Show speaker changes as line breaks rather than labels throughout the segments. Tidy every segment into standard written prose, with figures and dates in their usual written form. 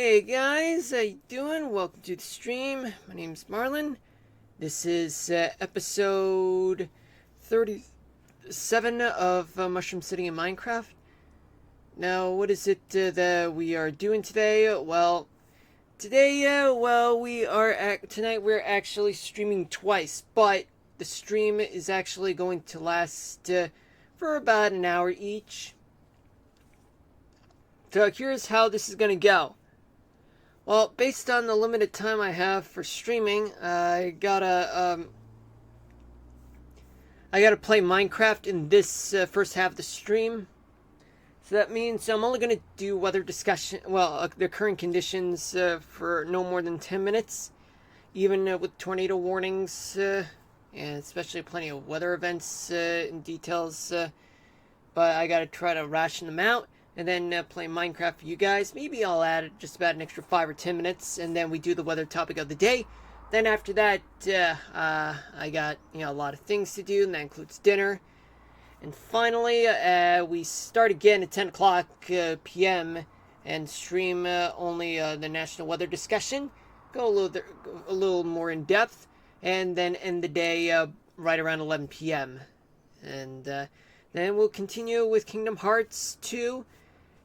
Hey guys, how you doing? Welcome to the stream. My name's Marlon. This is episode 37 of Mushroom City in Minecraft. Now, what is it that we are doing today? Well, tonight we're actually streaming twice, but the stream is actually going to last for about an hour each. So here's how this is going to go. Well, based on the limited time I have for streaming, I gotta play Minecraft in this first half of the stream. So that means I'm only gonna do weather discussion, the current conditions for no more than 10 minutes, even with tornado warnings, and especially plenty of weather events and details. But I gotta try to ration them out. And then play Minecraft for you guys. Maybe I'll add just about an extra 5 or 10 minutes, and then we do the weather topic of the day. Then after that, I got a lot of things to do, and that includes dinner. And finally, we start again at 10 o'clock p.m. and stream only the national weather discussion. Go a little more in depth, and then end the day right around 11 p.m. And then we'll continue with Kingdom Hearts 2.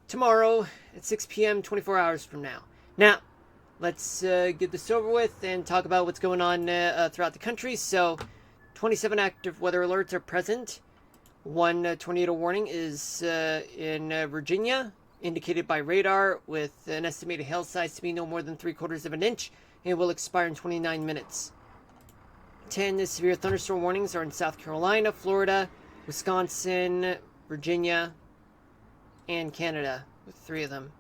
Tomorrow at 6 p.m. 24 hours from now. Now, let's get this over with and talk about what's going on throughout the country. So, 27 active weather alerts are present. One tornado warning is in Virginia, indicated by radar, with an estimated hail size to be no more than 3/4 of an inch, and will expire in 29 minutes. 10 severe thunderstorm warnings are in South Carolina, Florida, Wisconsin, Virginia, and Canada, with 3 of them.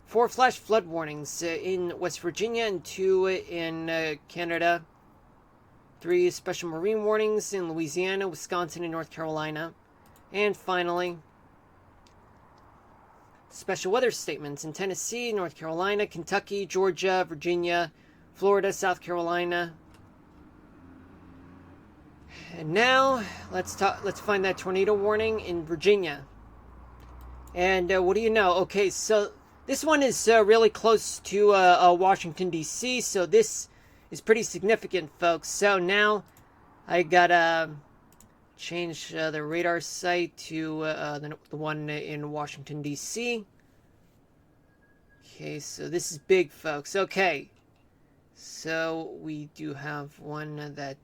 4 flash flood warnings in West Virginia and 2 in Canada. 3 special marine warnings in Louisiana, Wisconsin, and North Carolina. And finally, special weather statements in Tennessee, North Carolina, Kentucky, Georgia, Virginia, Florida, South Carolina. And now, let's find that tornado warning in Virginia. And what do you know? Okay, so this one is really close to Washington, D.C., so this is pretty significant, folks. So now I gotta change the radar site to the one in Washington, D.C. Okay, so this is big, folks. Okay, so we do have one that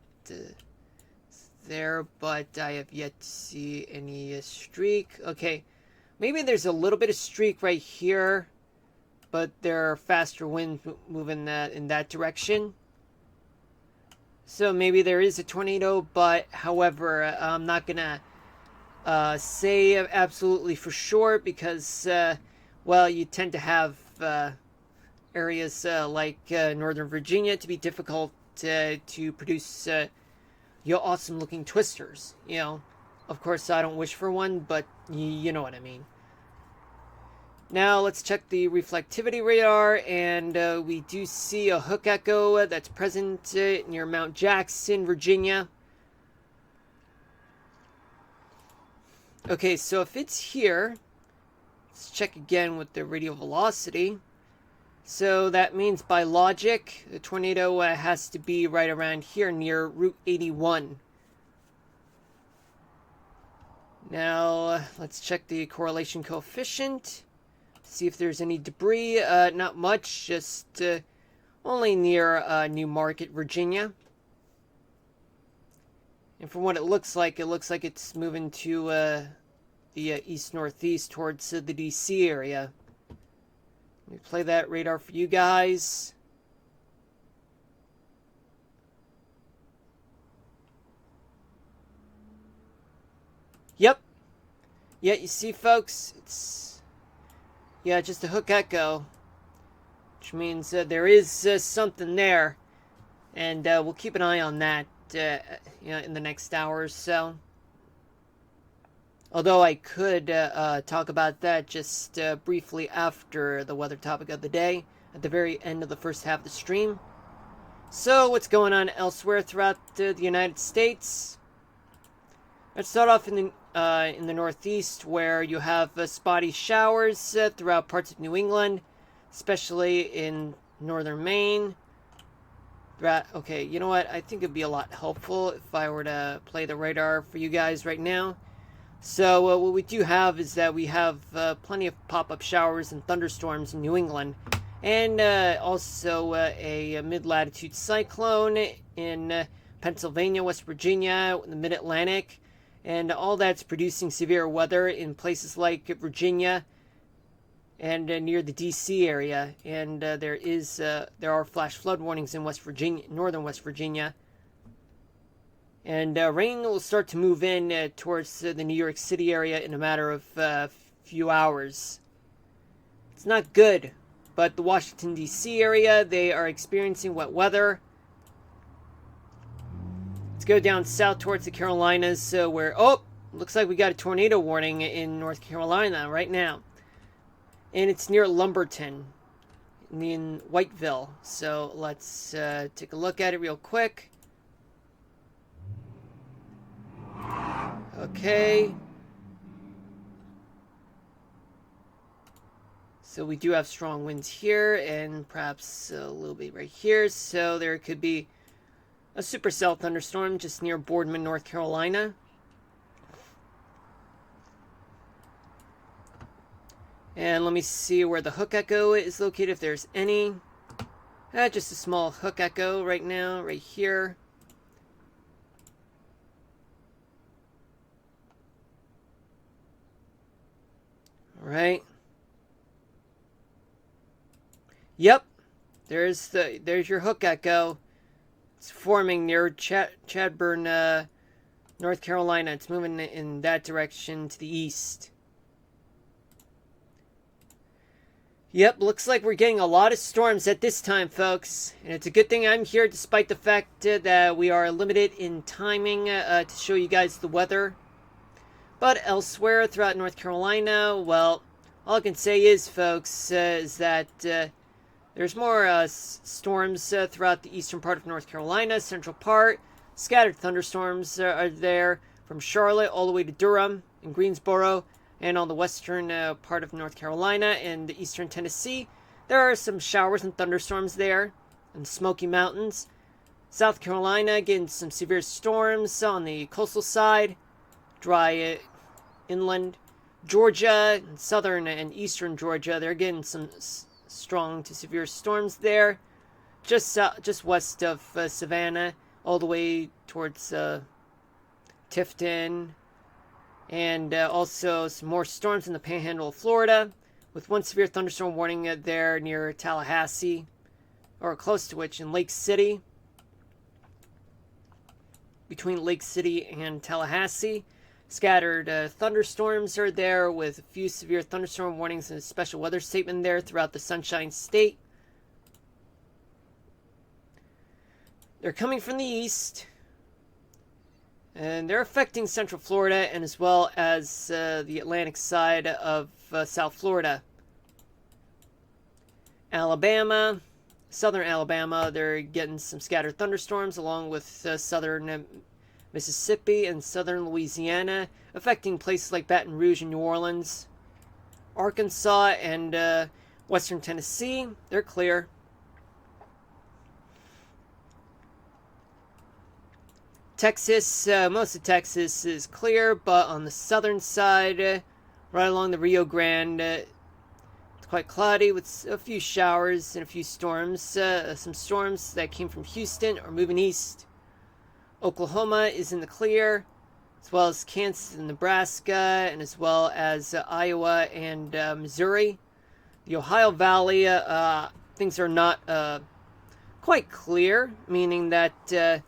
there, but I have yet to see any streak. Okay. Maybe there's a little bit of streak right here, but there are faster winds moving in that direction. So maybe there is a tornado, but however, I'm not gonna say absolutely for sure because, you tend to have areas like Northern Virginia to be difficult to produce awesome looking twisters. Of course, I don't wish for one, but you know what I mean. Now, let's check the reflectivity radar, and we do see a hook echo that's present near Mount Jackson, Virginia. Okay, so if it's here, let's check again with the radial velocity. So that means by logic, the tornado has to be right around here near Route 81. Now, let's check the correlation coefficient. See if there's any debris. Not much, just only near New Market, Virginia. And from what it looks like it's moving to the east-northeast towards the D.C. area. Let me play that radar for you guys. Yep. Yeah, you see, folks, it's just a hook echo, which means there is something there, and we'll keep an eye on that in the next hour or so. Although I could talk about that just briefly after the weather topic of the day, at the very end of the first half of the stream. So, what's going on elsewhere throughout the United States? Let's start off in the Northeast, where you have spotty showers throughout parts of New England. especially in northern Maine. Okay, you know what? I think it'd be a lot helpful if I were to play the radar for you guys right now. So what we do have is that we have plenty of pop-up showers and thunderstorms in New England, and also a mid-latitude cyclone in Pennsylvania, West Virginia, the Mid-Atlantic, and all that's producing severe weather in places like Virginia and near the D.C. area. And there are flash flood warnings in West Virginia, northern West Virginia. And rain will start to move in towards the New York City area in a matter of few hours. It's not good, but the Washington, D.C. area, they are experiencing wet weather. Let's go down south towards the Carolinas, where, looks like we got a tornado warning in North Carolina right now. And it's near Lumberton in Whiteville. So let's take a look at it real quick. Okay. So we do have strong winds here and perhaps a little bit right here. So there could be a supercell thunderstorm just near Boardman, North Carolina. And let me see where the hook echo is located, if there's any. Just a small hook echo right now, right here. Alright. Yep. There's your hook echo. It's forming near Chadbourn, North Carolina. It's moving in that direction to the east. Yep, looks like we're getting a lot of storms at this time, folks. And it's a good thing I'm here, despite the fact that we are limited in timing to show you guys the weather. But elsewhere throughout North Carolina, well, all I can say is, folks, is that there's more storms throughout the eastern part of North Carolina, central part. Scattered thunderstorms are there from Charlotte all the way to Durham and Greensboro. And on the western part of North Carolina and the eastern Tennessee, there are some showers and thunderstorms there in the Smoky Mountains. South Carolina getting some severe storms on the coastal side, dry inland. Georgia, southern and eastern Georgia, they're getting some strong to severe storms there. Just west of Savannah, all the way towards Tifton. And also some more storms in the panhandle of Florida, with one severe thunderstorm warning there near Tallahassee, or close to which, in Lake City. Between Lake City and Tallahassee. Scattered thunderstorms are there, with a few severe thunderstorm warnings and a special weather statement there throughout the Sunshine State. They're coming from the east. And they're affecting Central Florida and as well as the Atlantic side of South Florida. Alabama, southern Alabama, they're getting some scattered thunderstorms along with southern Mississippi and southern Louisiana, affecting places like Baton Rouge and New Orleans. Arkansas and western Tennessee, they're clear. Texas, most of Texas is clear, but on the southern side, right along the Rio Grande, it's quite cloudy with a few showers and a few storms. Some storms that came from Houston are moving east. Oklahoma is in the clear, as well as Kansas and Nebraska, and as well as Iowa and Missouri. The Ohio Valley, things are not quite clear, meaning that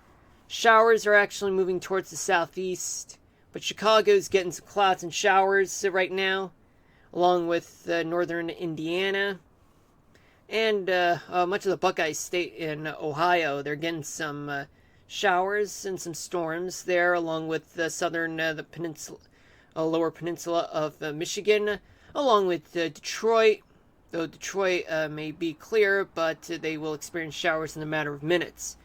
showers are actually moving towards the southeast, but Chicago's getting some clouds and showers right now, along with northern Indiana. And much of the Buckeye State in Ohio, they're getting some showers and some storms there, along with southern, the peninsula, lower peninsula of Michigan, along with Detroit. Though Detroit may be clear, but they will experience showers in a matter of minutes.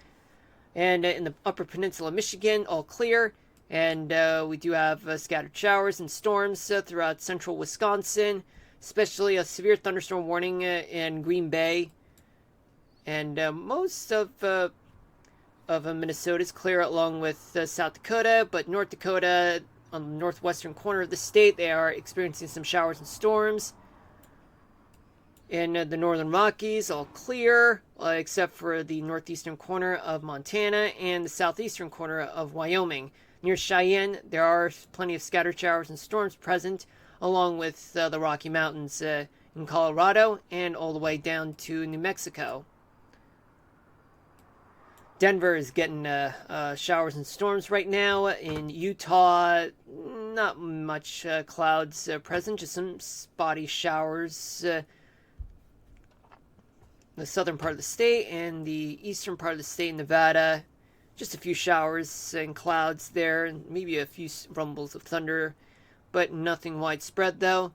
And in the upper peninsula of Michigan, all clear. And we do have scattered showers and storms throughout central Wisconsin, especially a severe thunderstorm warning in Green Bay, and most of Minnesota is clear, along with South Dakota, but North Dakota, on the northwestern corner of the state, they are experiencing some showers and storms. In the northern Rockies, all clear, except for the northeastern corner of Montana and the southeastern corner of Wyoming. Near Cheyenne, there are plenty of scattered showers and storms present, along with the Rocky Mountains in Colorado and all the way down to New Mexico. Denver is getting showers and storms right now. In Utah, not much clouds present, just some spotty showers. The southern part of the state and the eastern part of the state in Nevada, just a few showers and clouds there, and maybe a few rumbles of thunder, but nothing widespread though.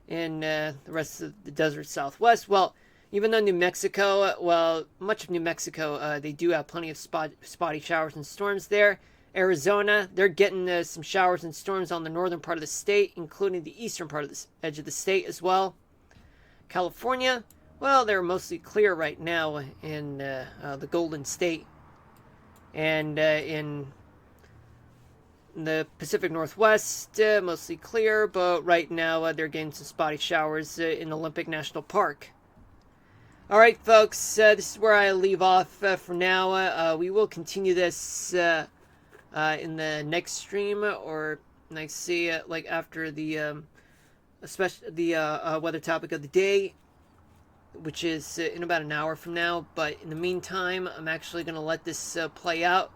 In the rest of the desert southwest, well, even though New Mexico, much of New Mexico, they do have plenty of spotty showers and storms there. Arizona, they're getting some showers and storms on the northern part of the state, including the eastern part of the edge of the state as well. California, well, they're mostly clear right now in the Golden State. And in the Pacific Northwest, mostly clear, but right now they're getting some spotty showers in Olympic National Park. Alright, folks, this is where I leave off for now. We will continue this in the next stream, or I see like after the weather topic of the day, which is in about an hour from now. But in the meantime, I'm actually going to let this play out,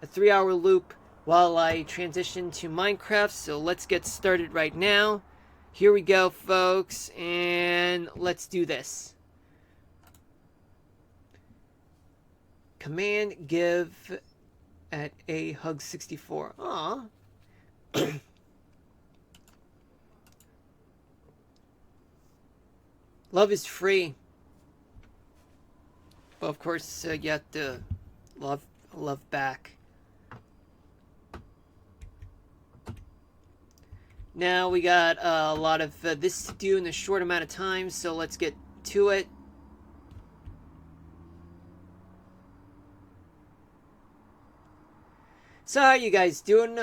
a 3-hour loop, while I transition to Minecraft. So let's get started right now. Here we go, folks, and let's do this. Command give at a hug 64. Aww. Love is free. But of course, you have to love back. Now we got a lot of this to do in a short amount of time, so let's get to it. So how are you guys doing?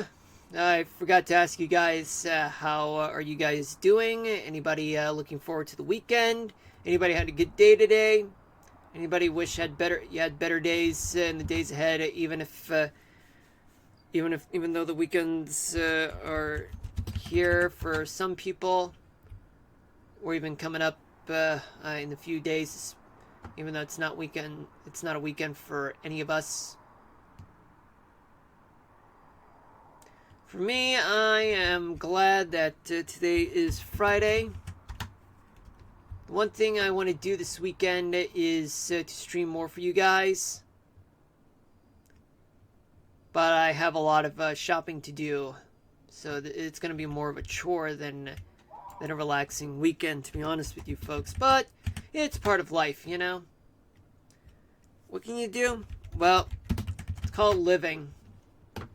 I forgot to ask you guys, how are you guys doing? Anybody looking forward to the weekend? Anybody had a good day today? Anybody wish you had better days in the days ahead, even though the weekends are here for some people, or even coming up in a few days, even though it's not a weekend for any of us. For me, I am glad that today is Friday. One thing I want to do this weekend is to stream more for you guys. But I have a lot of shopping to do. So it's going to be more of a chore than a relaxing weekend, to be honest with you folks. But it's part of life, you know? What can you do? Well, it's called living. You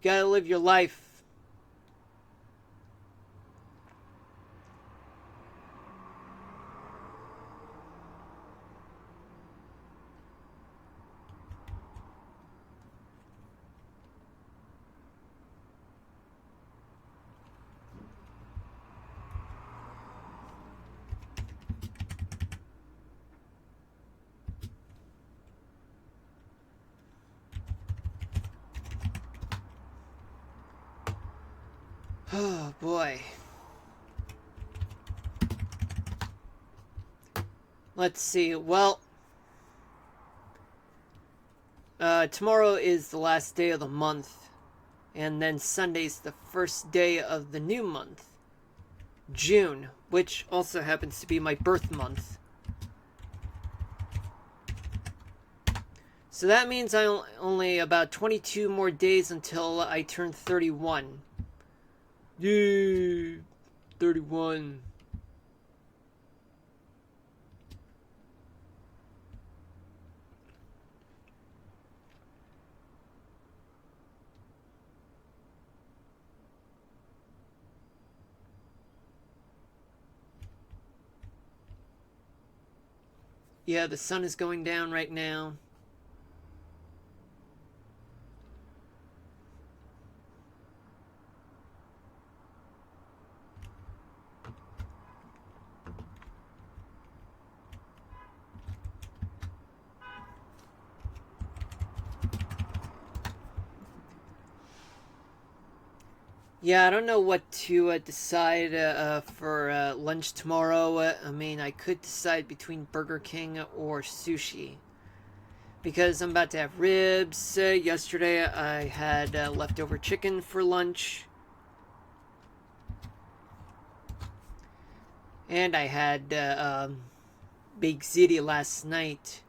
gotta live your life. Oh boy. Let's see. Well, tomorrow is the last day of the month, and then Sunday's the first day of the new month, June, which also happens to be my birth month. So that means I only about 22 more days until I turn 31. Yay! 31. Yeah, the sun is going down right now. Yeah, I don't know what to decide for lunch tomorrow. I mean, I could decide between Burger King or sushi. Because I'm about to have ribs. Yesterday I had leftover chicken for lunch. And I had Big Ziti last night.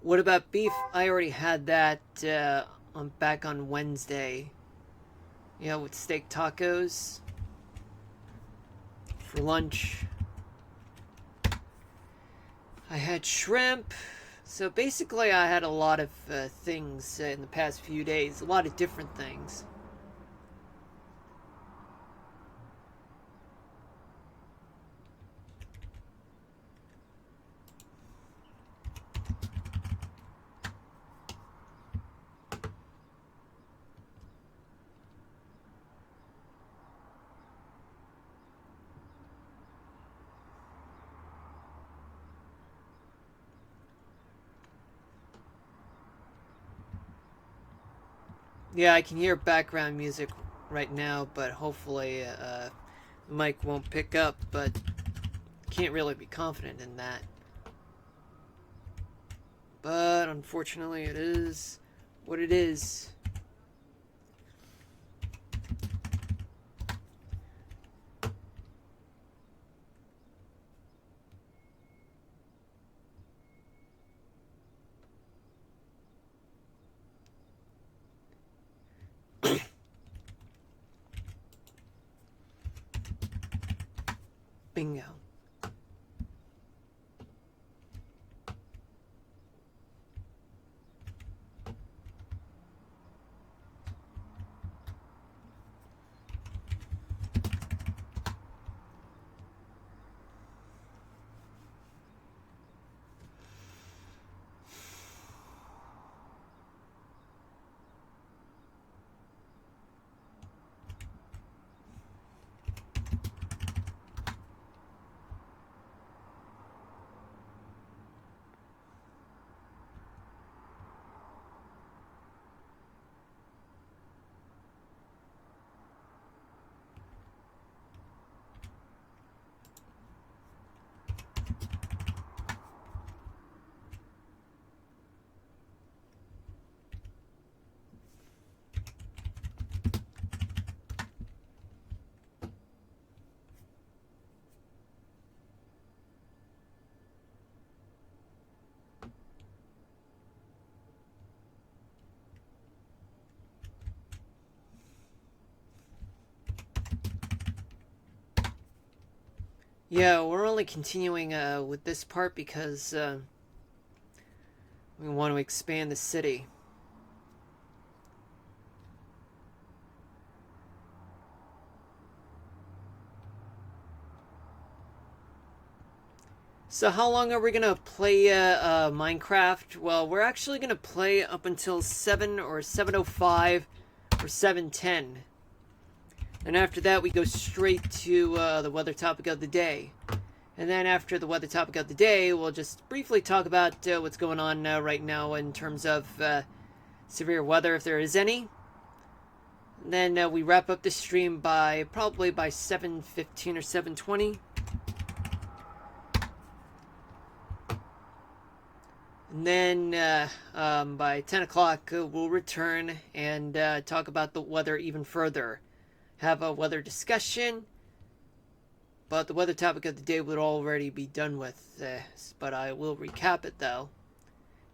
What about beef? I already had that back on Wednesday. Yeah, with steak tacos for lunch. I had shrimp. So basically, I had a lot of things in the past few days. A lot of different things. Yeah, I can hear background music right now, but hopefully the mic won't pick up, but can't really be confident in that. But unfortunately, it is what it is. Bingo. Yeah, we're only continuing with this part because we want to expand the city. So how long are we gonna play Minecraft? Well, we're actually gonna play up until 7 or 7:05 or 7:10. And after that, we go straight to the weather topic of the day. And then after the weather topic of the day, we'll just briefly talk about what's going on right now in terms of severe weather, if there is any. And then we wrap up the stream by probably by 7:15 or 7:20. And then by 10 o'clock, we'll return and talk about the weather even further. have a weather discussion, but the weather topic of the day would already be done with. But I will recap it though,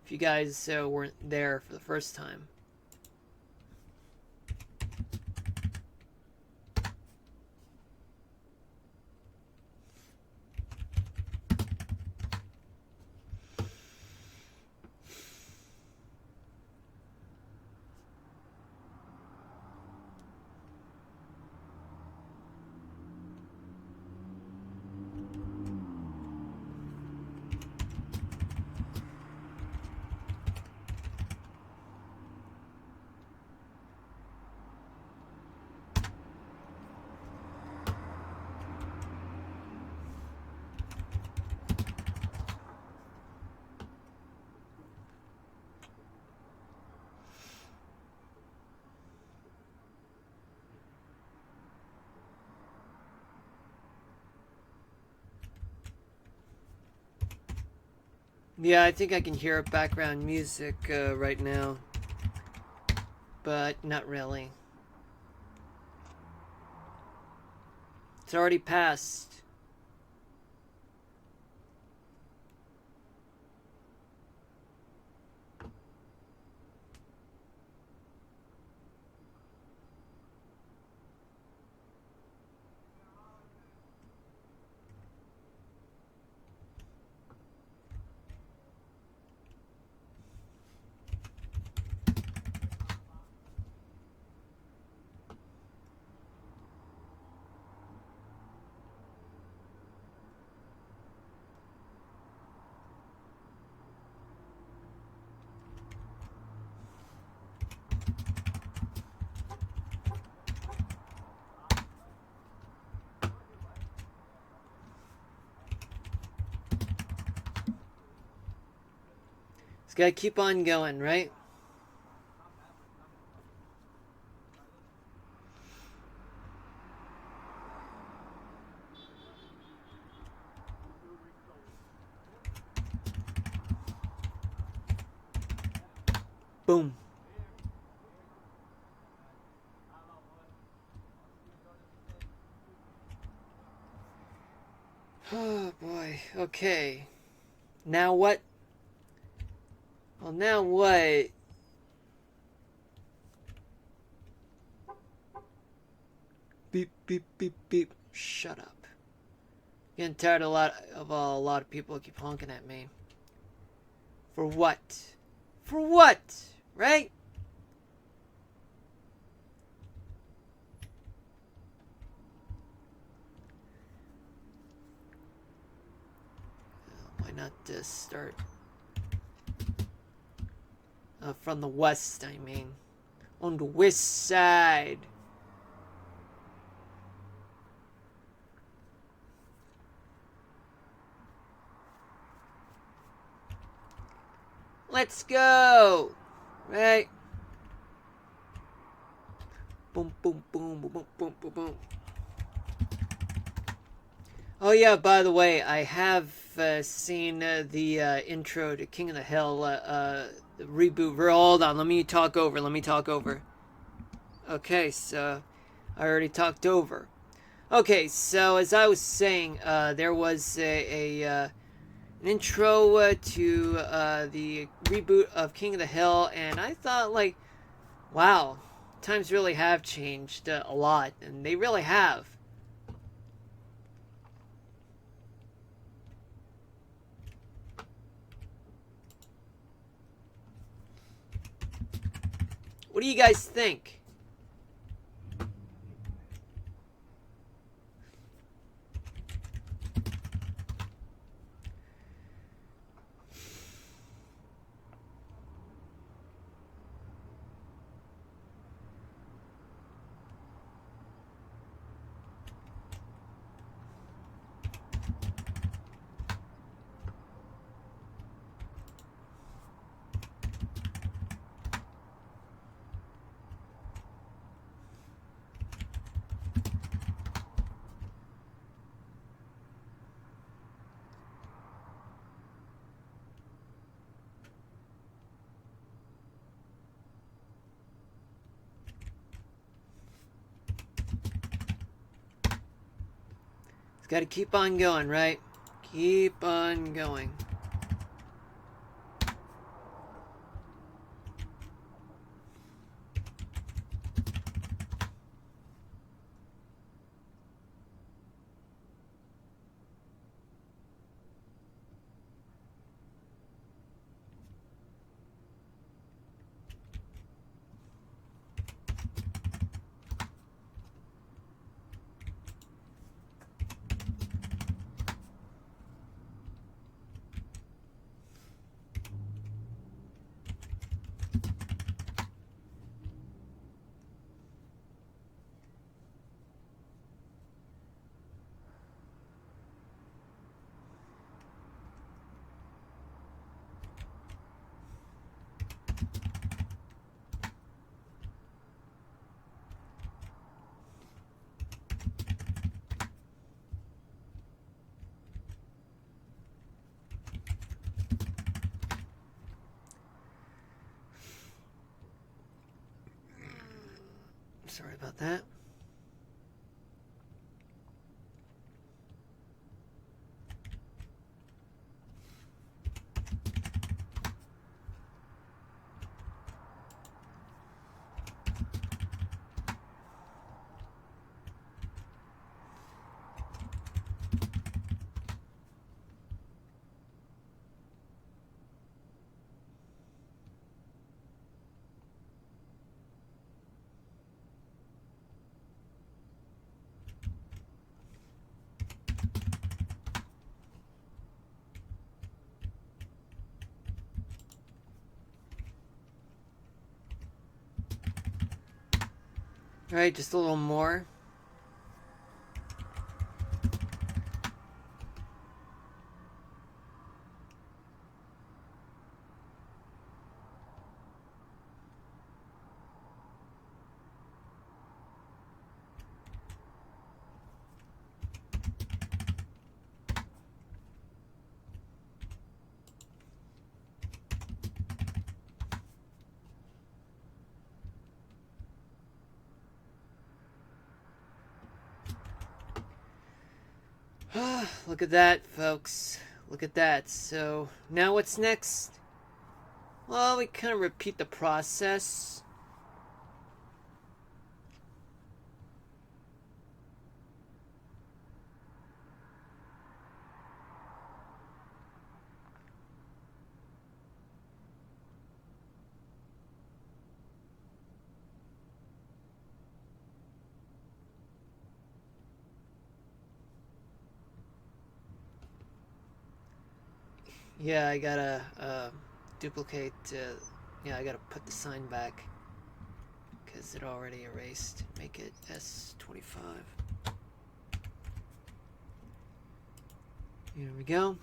if you guys weren't there for the first time. Yeah, I think I can hear background music right now, but not really. It's already passed. It's gotta keep on going, right? Boom. Oh boy. Okay. Now what? Well, now what? Beep beep beep beep. Shut up. Getting tired of a lot of people keep honking at me. For what? For what? Right? Why not just start from the west? I mean, on the west side. Let's go! Right? Boom, boom, boom, boom, boom, boom, boom, boom. Oh yeah, by the way, I have seen the intro to King of the Hill, the reboot. Hold on, let me talk over. Okay, so I already talked over. Okay, so as I was saying, there was an intro to the reboot of King of the Hill, and I thought, like, wow, times really have changed a lot, and they really have. What do you guys think? Got to keep on going, right? Keep on going. Sorry about that. Alright, just a little more. Look at that, folks. Look at that. So, now what's next? Well, we kind of repeat the process. Yeah, I gotta duplicate. Yeah, I gotta put the sign back because it already erased. Make it S25. Here we go.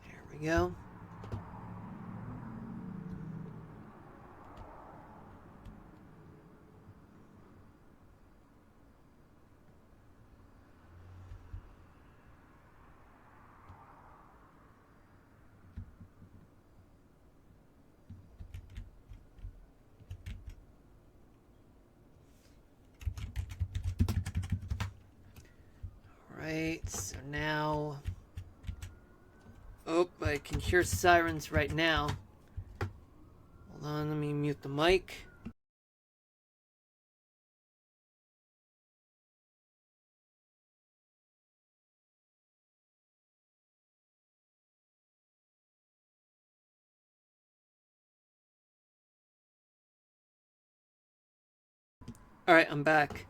There we go. Alright, so now... Oh, I can hear sirens right now. Hold on, let me mute the mic. Alright, I'm back.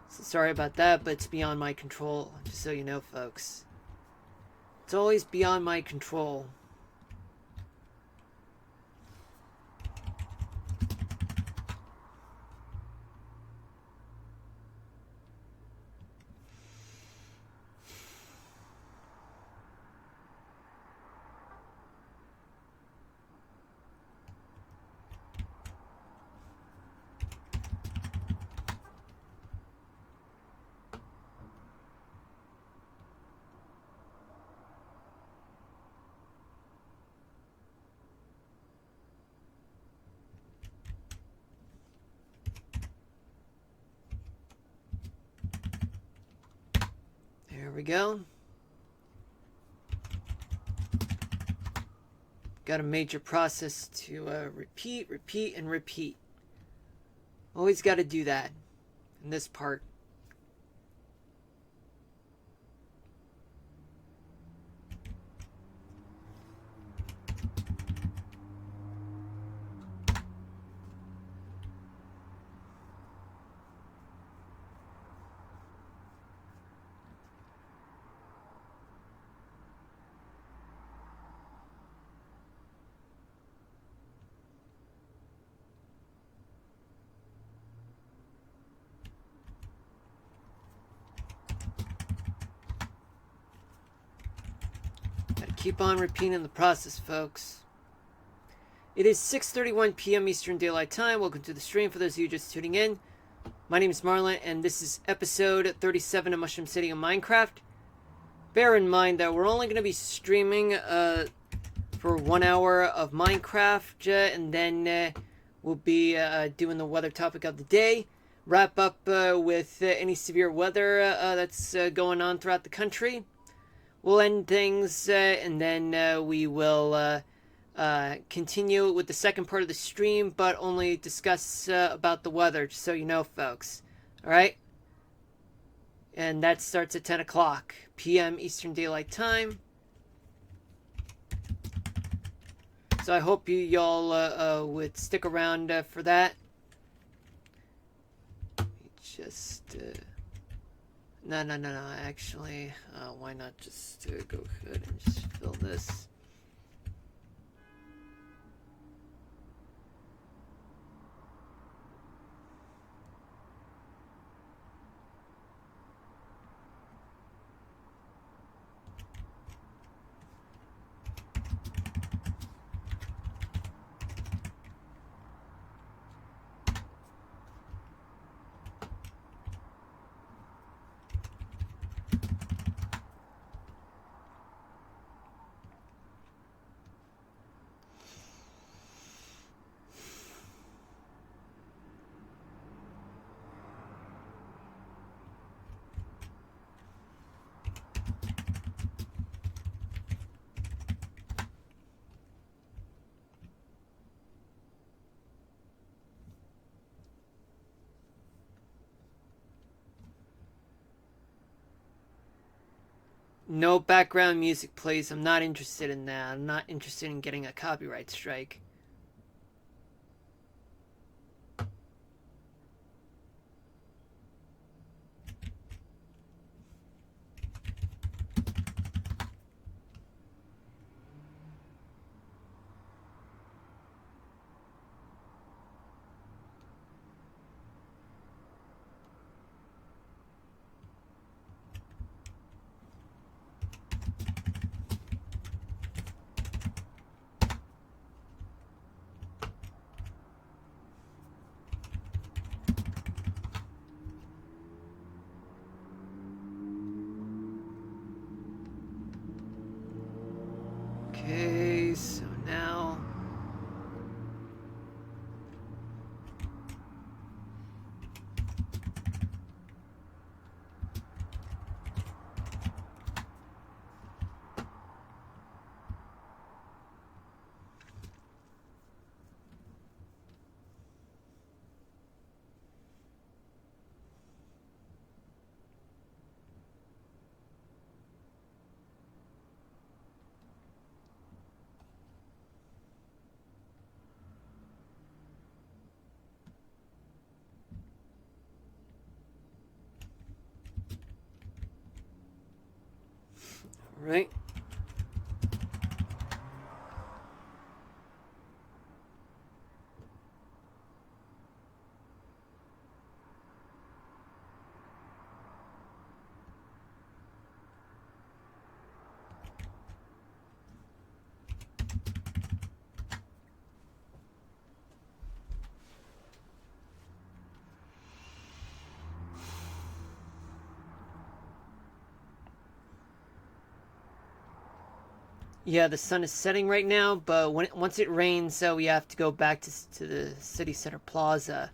So Sorry about that, but it's beyond my control, just so you know, folks. It's always beyond my control. There we go. Got a major process to repeat, repeat, and repeat. Always got to do that in this part. Keep on repeating the process, folks. It is 6:31 p.m. Eastern Daylight Time. Welcome to the stream for those of you just tuning in. My name is Marlon, and this is episode 37 of Mushroom City of Minecraft. Bear in mind that we're only going to be streaming for 1 hour of Minecraft, and then we'll be doing the weather topic of the day. Wrap up with any severe weather that's going on throughout the country. We'll end things, and then we will continue with the second part of the stream, but only discuss about the weather, just so you know, folks. Alright? And that starts at 10 o'clock p.m. Eastern Daylight Time. So I hope y'all would stick around for that. Just... No. Actually, why not just go ahead and just fill this. No background music, please. I'm not interested in that. I'm not interested in getting a copyright strike. Okay, so now... Right? Yeah, the sun is setting right now, but once it rains, so we have to go back to the city center plaza.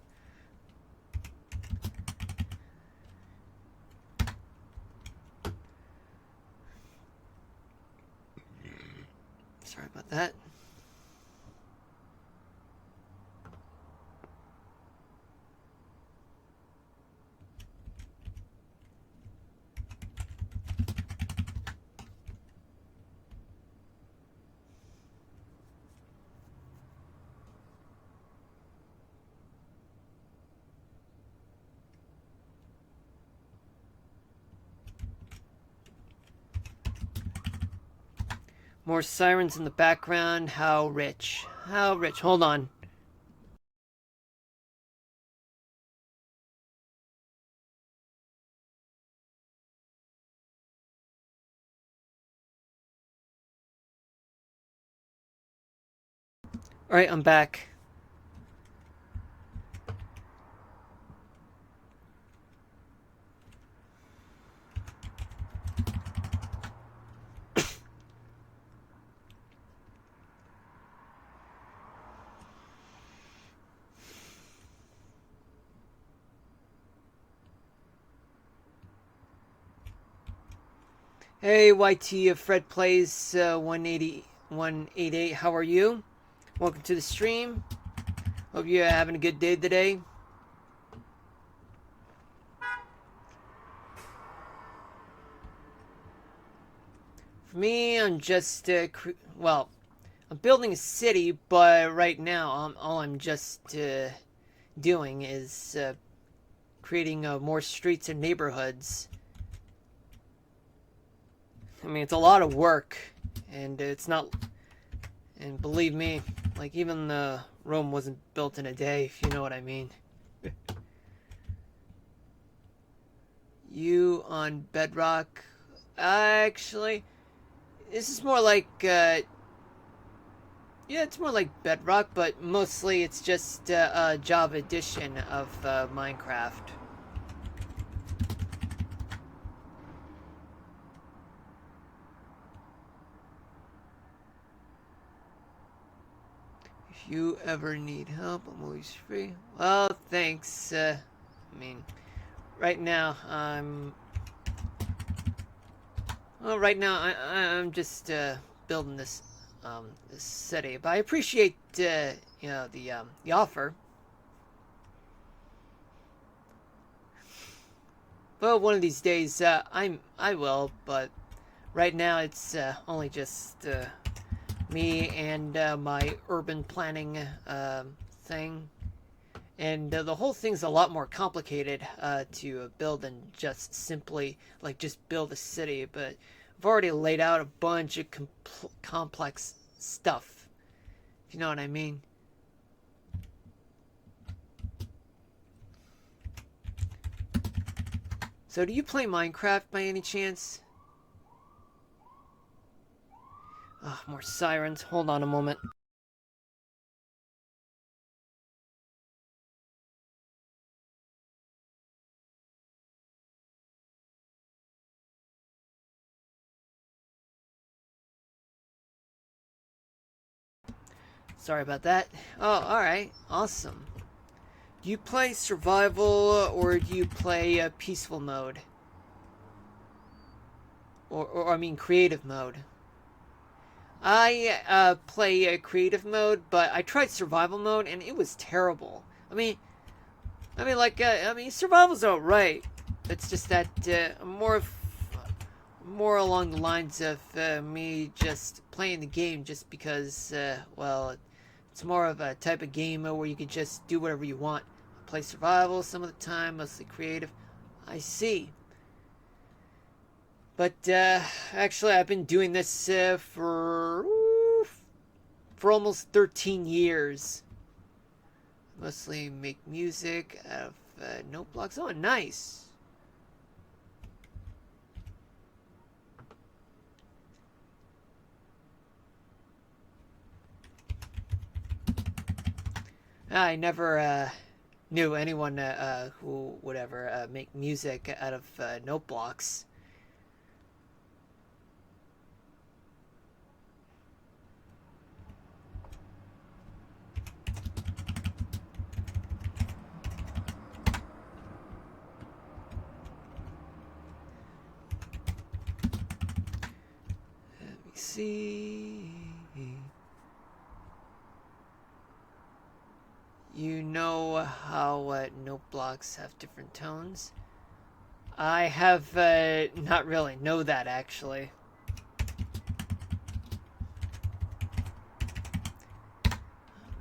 Sorry about that. More sirens in the background. How rich. How rich. Hold on. Alright, I'm back. Hey, YT of Fred Plays 188. How are you? Welcome to the stream. Hope you're having a good day today. For me, I'm just, well, I'm building a city, but right now, all I'm just doing is creating more streets and neighborhoods. I mean, it's a lot of work, and it's not. And believe me, like even Rome wasn't built in a day, if you know what I mean. You on Bedrock? Actually, this is more like yeah, it's more like Bedrock, but mostly it's just a Java edition of Minecraft. If you ever need help, I'm always free. Well, thanks. I mean, right now I'm. Well, right now I'm just building this city, but I appreciate you know the offer. Well, one of these days I will, but right now it's only just me and my urban planning thing. And the whole thing's a lot more complicated to build than just simply like just build a city. But I've already laid out a bunch of complex stuff. If you know what I mean. So, do you play Minecraft by any chance? Oh, more sirens. Hold on a moment. Sorry about that. Oh, alright. Awesome. Do you play survival or do you play peaceful mode? Or I mean, creative mode? I play creative mode, but I tried survival mode and it was terrible. I mean, survival's alright. It's just that more along the lines of me just playing the game just because, well, it's more of a type of game where you can just do whatever you want. Play survival some of the time, mostly creative. I see. But actually, I've been doing this for almost 13 years. Mostly make music out of note blocks. Oh, nice. I never knew anyone who would ever make music out of note blocks. Let me see. You know how note blocks have different tones? I have not really know that actually.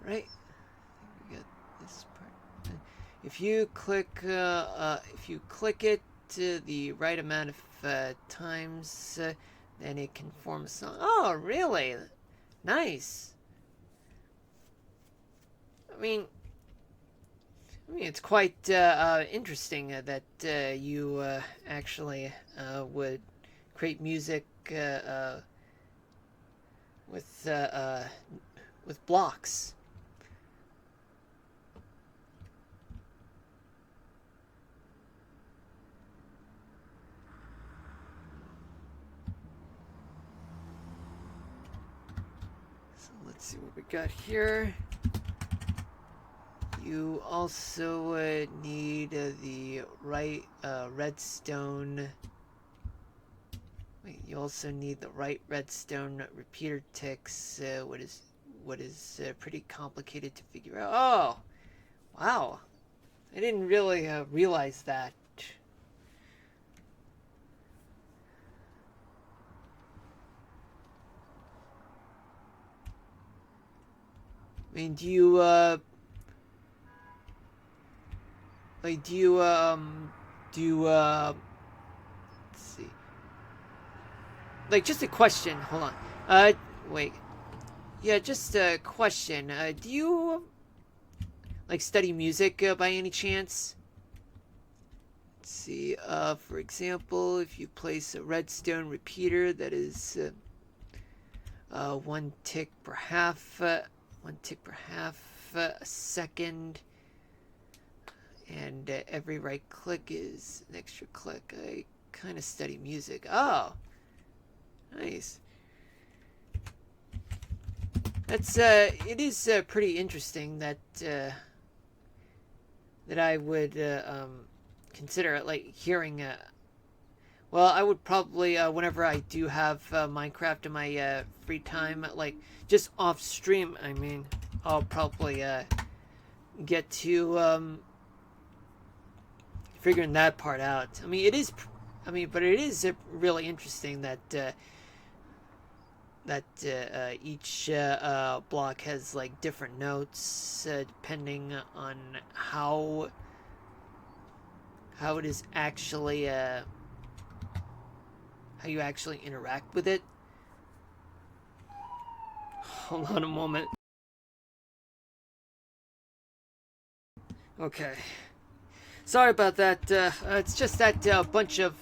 Right, we got this part. If you click it the right amount of times, then it can form a song. Oh, really? Nice. I mean, it's quite interesting that you actually would create music with blocks. So let's see what we got here. You also need the right redstone. Wait, you also need the right redstone repeater ticks. What is pretty complicated to figure out. Oh, wow! I didn't really realize that. I mean, do you let's see. Like, just a question. Hold on. Wait. Yeah, just a question. Do you like study music by any chance? Let's see. For example, if you place a redstone repeater that is one tick per half a second, and every right click is an extra click. I kind of study music. Oh, nice. That's it is pretty interesting that that I would consider like hearing. Well, I would probably whenever I do have Minecraft in my free time, like just off stream. I mean, I'll probably get to figuring that part out. I mean, it is. I mean, but it is really interesting that each block has like different notes depending on how it is actually how you actually interact with it. Hold on a moment. Okay. Sorry about that. It's just that bunch of.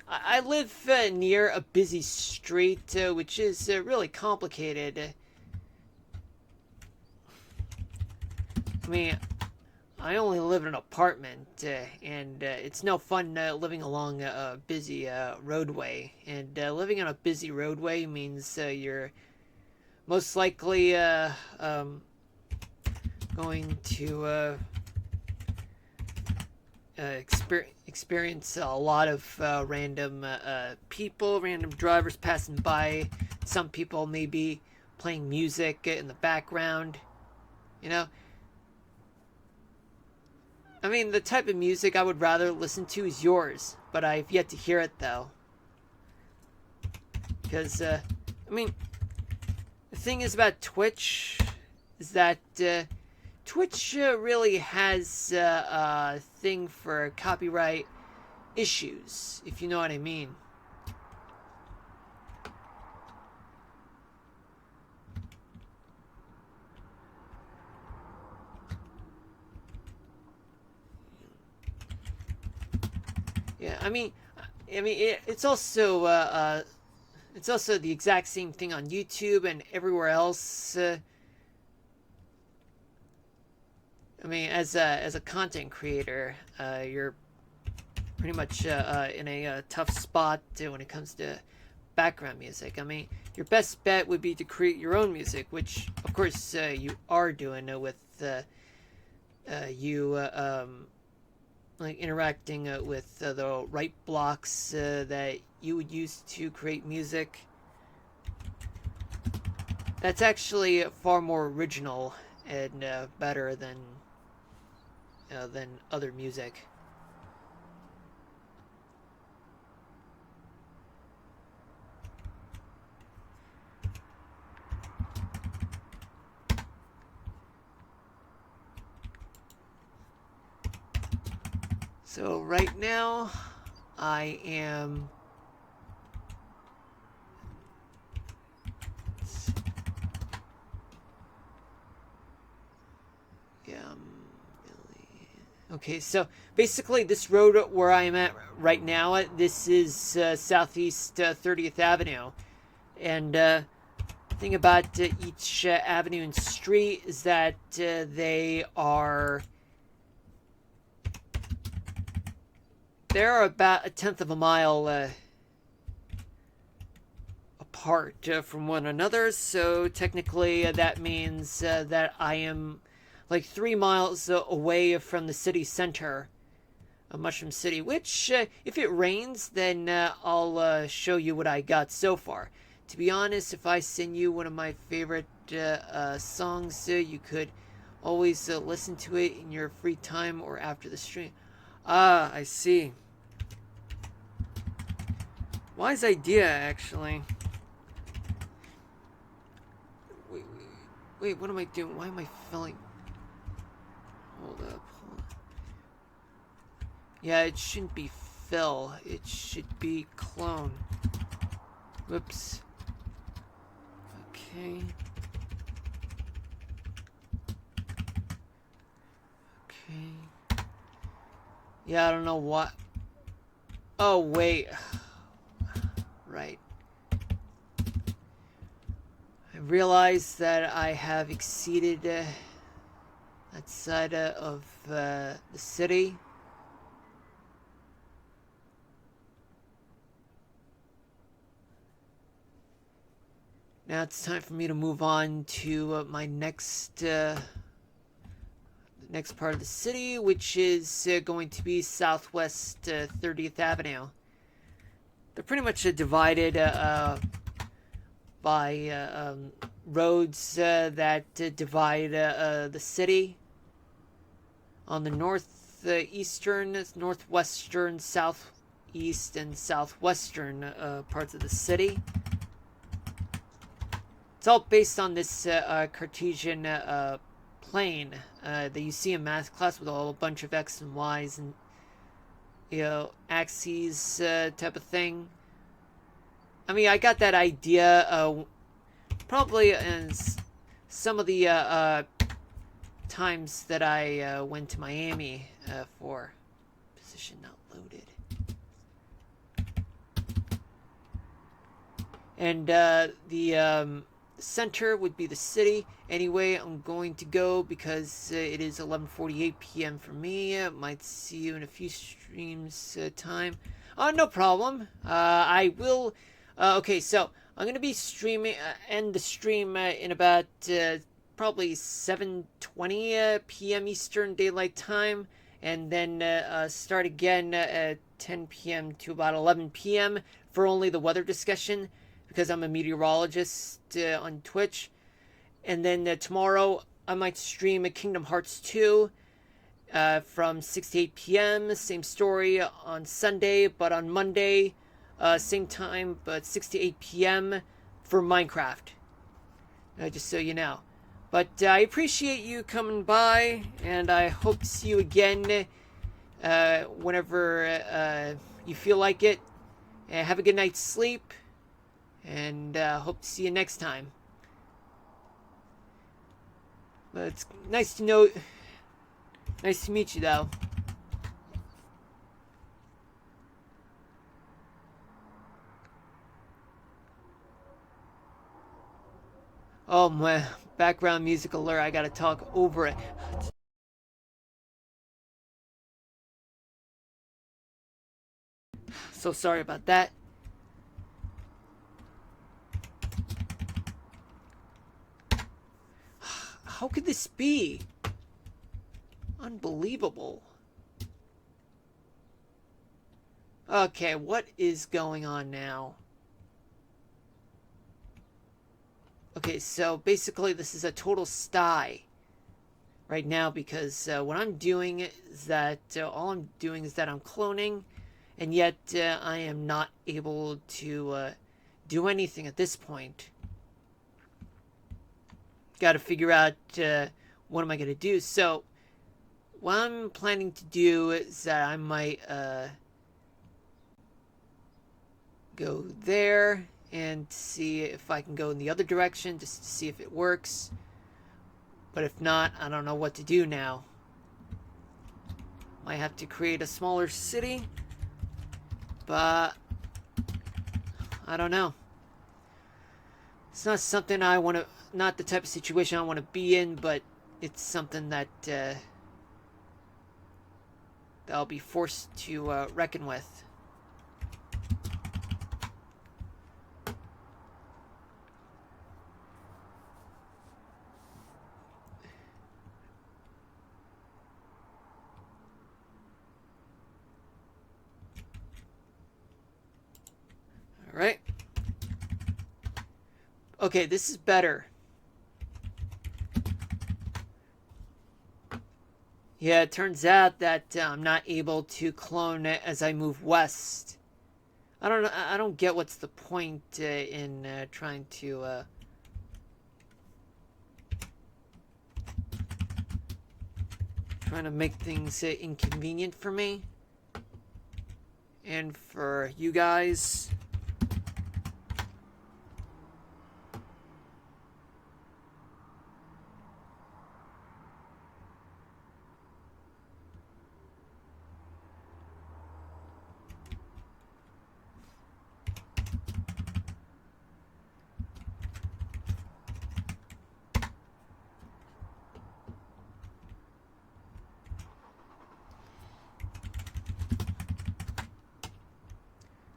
I live near a busy street, which is really complicated. I mean, I only live in an apartment, and it's no fun living along a busy roadway. And living on a busy roadway means you're most likely going to experience a lot of random people, random drivers passing by. Some people may be playing music in the background. You know, I mean, the type of music I would rather listen to is yours, but I've yet to hear it though. Because, I mean, the thing is about Twitch is that Twitch really has a thing for copyright issues, if you know what I mean. it's also the exact same thing on YouTube and everywhere else. As a content creator, you're pretty much in a tough spot when it comes to background music. I mean, your best bet would be to create your own music, which of course you are doing with you like interacting with the right blocks that you would use to create music. That's actually far more original and better than other music. So right now, I am. Really. Okay, so basically, this road where I am at right now, this is Southeast 30th Avenue, and the thing about each avenue and street is that they're about a tenth of a mile apart from one another, so technically that means that I am like 3 miles away from the city center of Mushroom City, which, if it rains, then I'll show you what I got so far. To be honest, if I send you one of my favorite songs, you could always listen to it in your free time or after the stream. Ah, I see. Wise idea, actually. Wait, what am I doing? Why am I filling? Hold up. Yeah, it shouldn't be fill. It should be clone. Whoops. Okay. Okay. Yeah, I don't know what. Oh, wait. Right. I realize that I have exceeded that side of the city. Now it's time for me to move on to my next part of the city, which is going to be Southwest 30th Avenue. They're pretty much divided by roads that divide the city. On the northeastern, northwestern, southeast, and southwestern parts of the city. It's all based on this Cartesian plane that you see in math class with a whole bunch of X and Y's and axes type of thing. I mean, I got that idea probably in some of the times that I went to Miami for position not loaded. And the center would be the city. Anyway, I'm going to go because it is 11:48 p.m. for me. Might see you in a few streams time. No problem. I will. Okay, so I'm going to be streaming, end the stream in about probably 7:20 p.m. Eastern Daylight Time, and then start again at 10 p.m. to about 11 p.m. for only the weather discussion, because I'm a meteorologist on Twitch. And then tomorrow I might stream a Kingdom Hearts 2 from 6 to 8 p.m. Same story on Sunday, but on Monday, same time, but 6 to 8 p.m. for Minecraft. Just so you know. But I appreciate you coming by, and I hope to see you again whenever you feel like it. Have a good night's sleep, and hope to see you next time. But it's nice to know. Nice to meet you, though. Oh my, background music alert, I gotta talk over it. So sorry about that. How could this be? Unbelievable. Okay, what is going on now? Okay, so basically this is a total sty right now because what I'm doing is that all I'm doing is that I'm cloning, and yet I am not able to do anything at this point. Got to figure out what am I going to do. So what I'm planning to do is that I might go there and see if I can go in the other direction just to see if it works. But if not, I don't know what to do now. Might have to create a smaller city, but I don't know. It's not something I want to, not the type of situation I want to be in, but it's something that that I'll be forced to reckon with. All right. Okay, this is better. Yeah, it turns out that I'm not able to clone it as I move west. I don't know. I don't get what's the point in trying to. Trying to make things inconvenient for me and for you guys.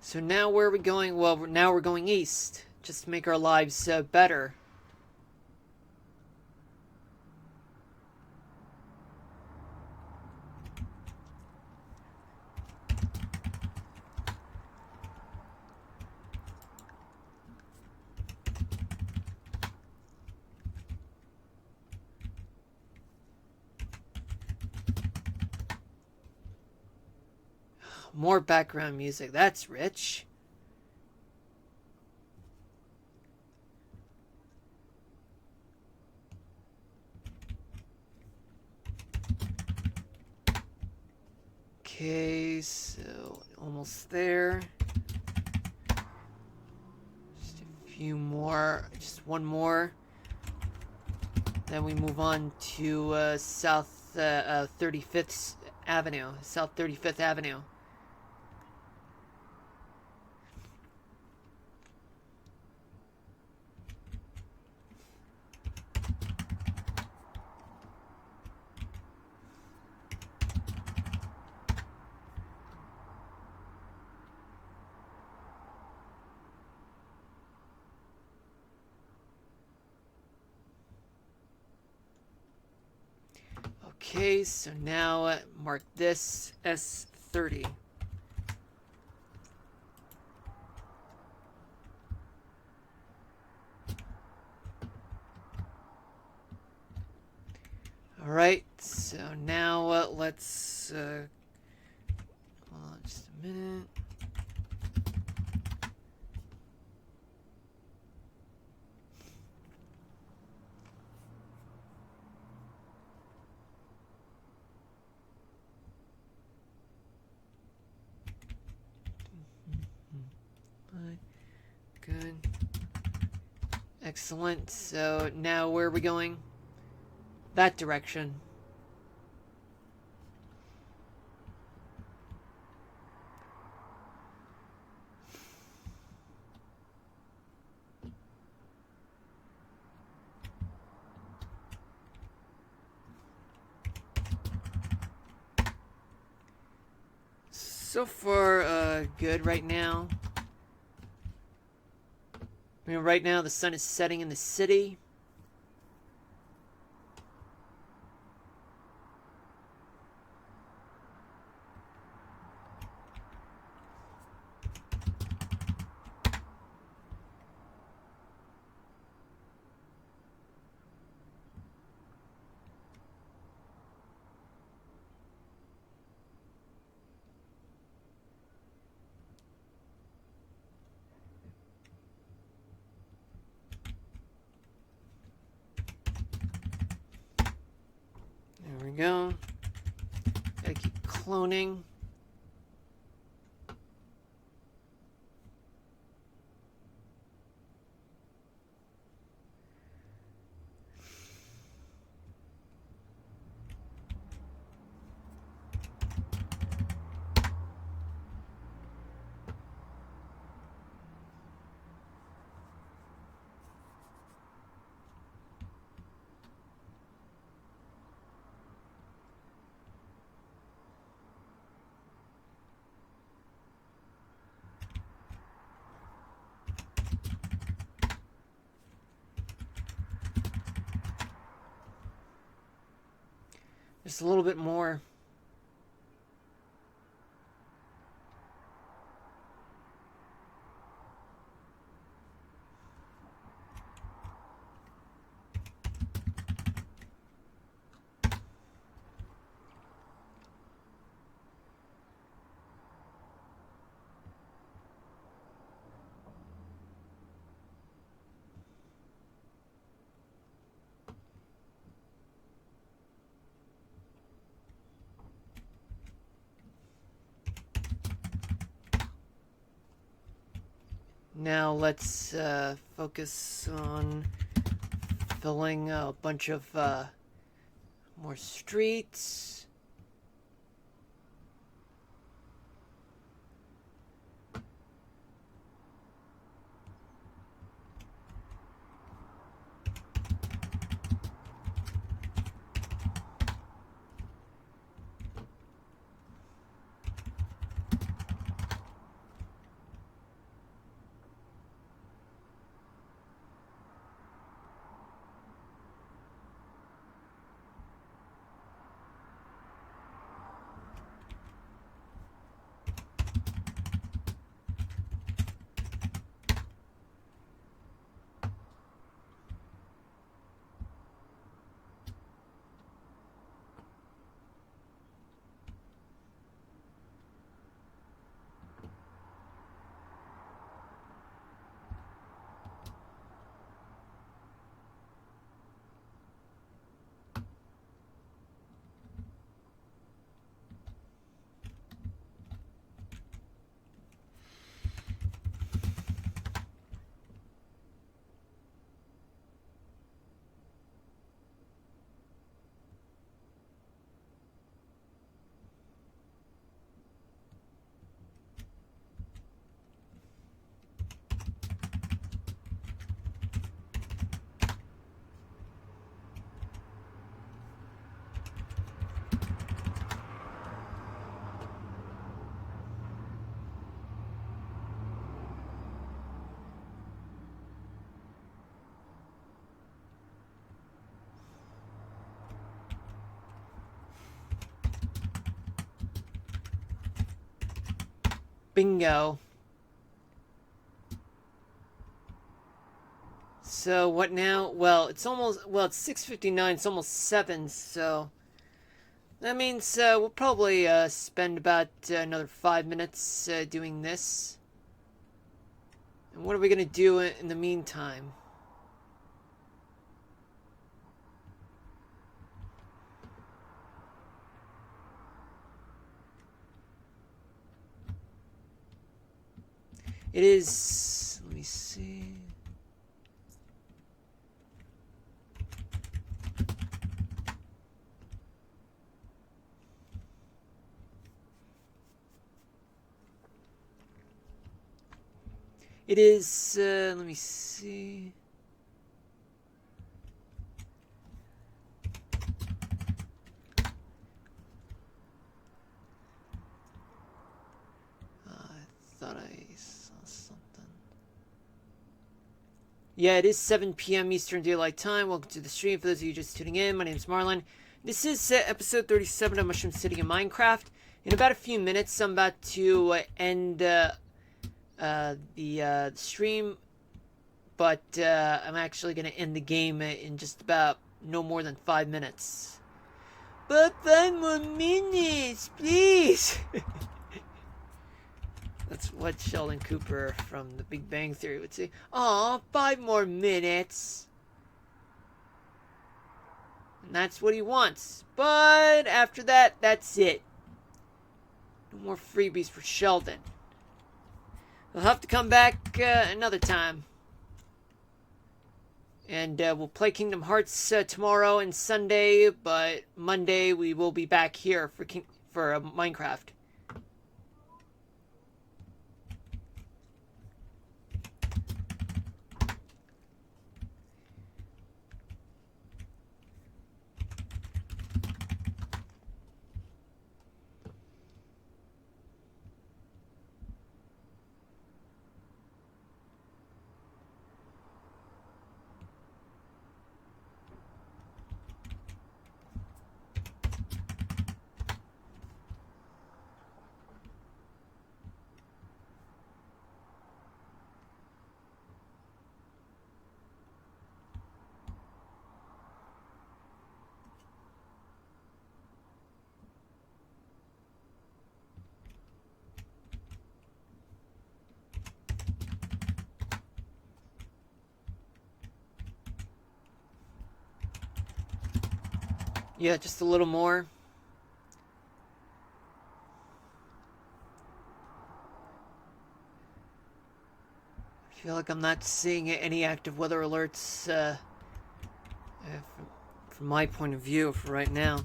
So now where are we going? Well, now we're going east, just to make our lives better. More background music. That's rich. Okay, so almost there. Just a few more. Just one more. Then we move on to South 35th Avenue. South 35th Avenue. Okay, so now mark this S30. Alright, so now let's hold on just a minute. Good. Excellent. So now where are we going? That direction. So far, good right now. I mean, right now the sun is setting in the city. There we go. Gotta keep cloning. Just a little bit more. Now let's focus on filling a bunch of more streets. Bingo. So what now? Well, it's 6:59. It's almost 7. So that means we'll probably spend about another 5 minutes doing this. And what are we gonna do in the meantime? It is. Let me see. It is. Let me see.
saw something.
Yeah, it is 7 p.m. Eastern Daylight Time. Welcome to the stream. For those of you just tuning in, my name is Marlon. This is episode 37 of Mushroom City in Minecraft. In about a few minutes, I'm about to end the stream, but I'm actually going to end the game in just about no more than 5 minutes. But 5 more minutes, please! That's what Sheldon Cooper from The Big Bang Theory would say. Aw, 5 more minutes. And that's what he wants. But after that, that's it. No more freebies for Sheldon. He'll have to come back another time. And we'll play Kingdom Hearts tomorrow and Sunday, but Monday we will be back here for Minecraft. Yeah, just a little more. I feel like I'm not seeing any active weather alerts from my point of view for right now.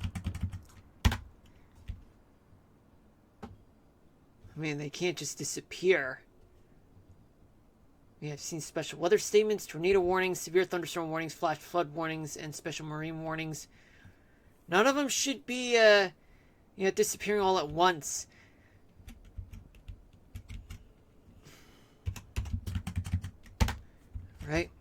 I mean, they can't just disappear. We have seen special weather statements, tornado warnings, severe thunderstorm warnings, flash flood warnings, and special marine warnings. None of them should be, disappearing all at once. Right?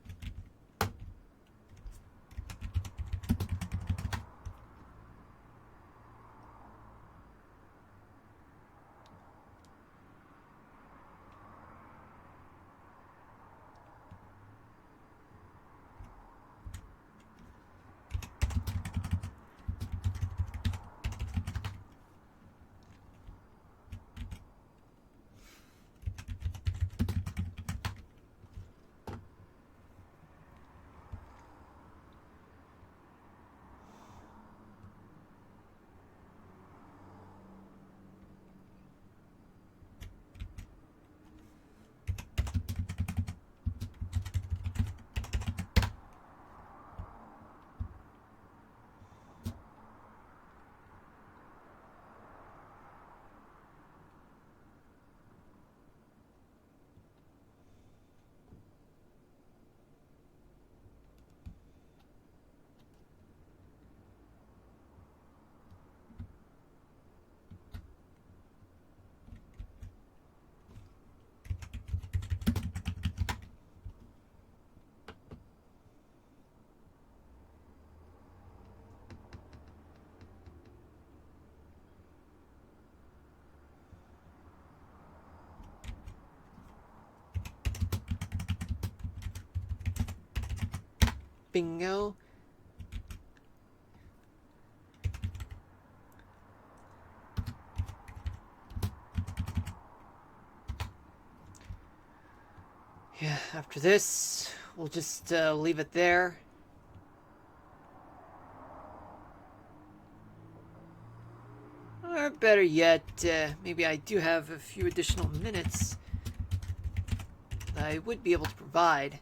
Bingo. Yeah, after this, we'll just leave it there. Or better yet, maybe I do have a few additional minutes that I would be able to provide.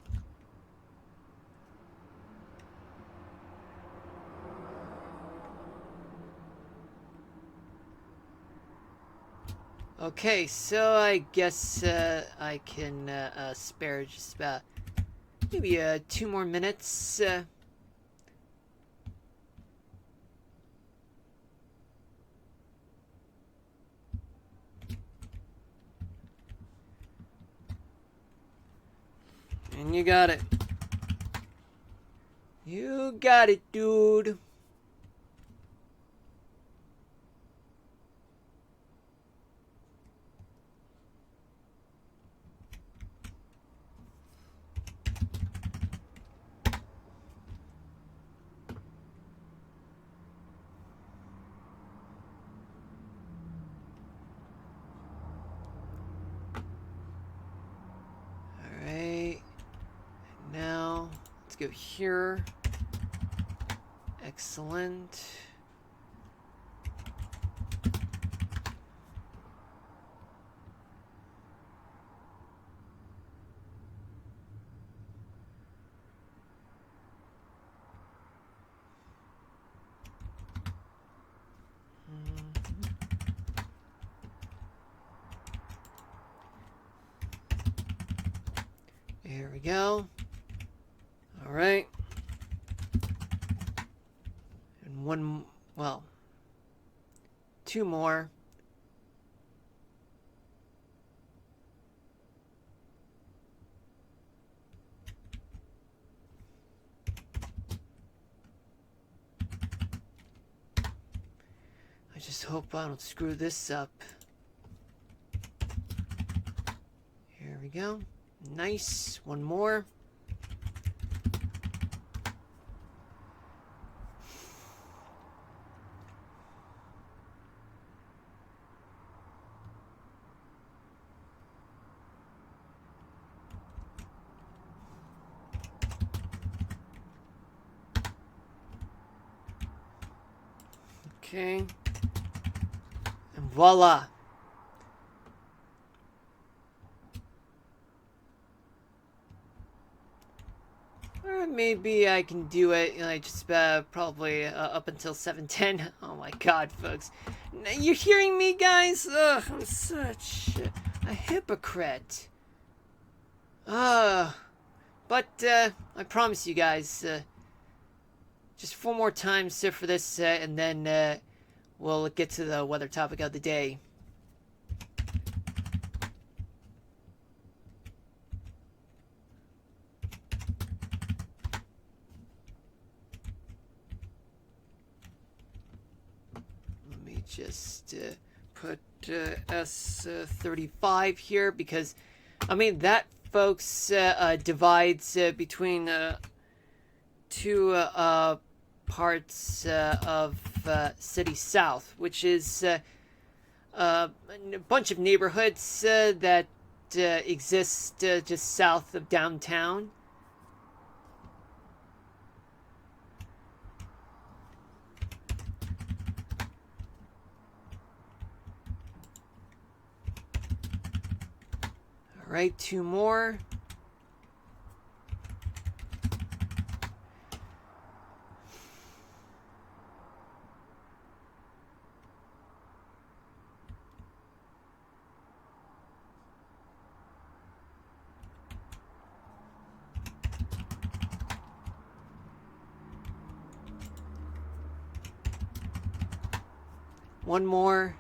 Okay, so I guess I can spare just about maybe 2 more minutes. And you got it. You got it, dude. Now, let's go here. Excellent. Here we go. All right. And one, well, two more. I just hope I don't screw this up. Here we go. Nice. One more. Okay. And voila. Or maybe I can do it, just probably up until 7:10. Oh my god, folks. You're hearing me, guys? Ugh, I'm such a hypocrite. But I promise you guys, just 4 more times for this, and then we'll get to the weather topic of the day. Let me just put S35 here because, I mean, that, folks, divides between two parts of City South, which is a bunch of neighborhoods that exist just south of downtown. All right, 2 more. One more.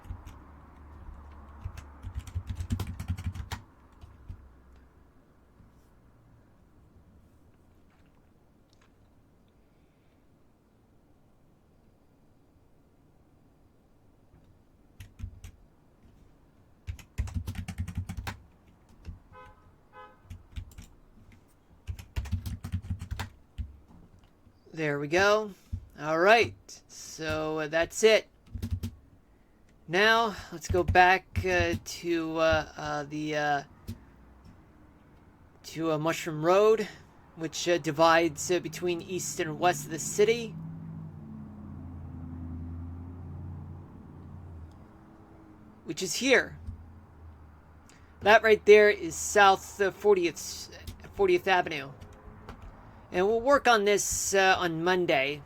There we go. All right, so that's it. Now let's go back to Mushroom Road, which divides between east and west of the city. Which is here. That right there is South 40th Avenue. And we'll work on this on Monday.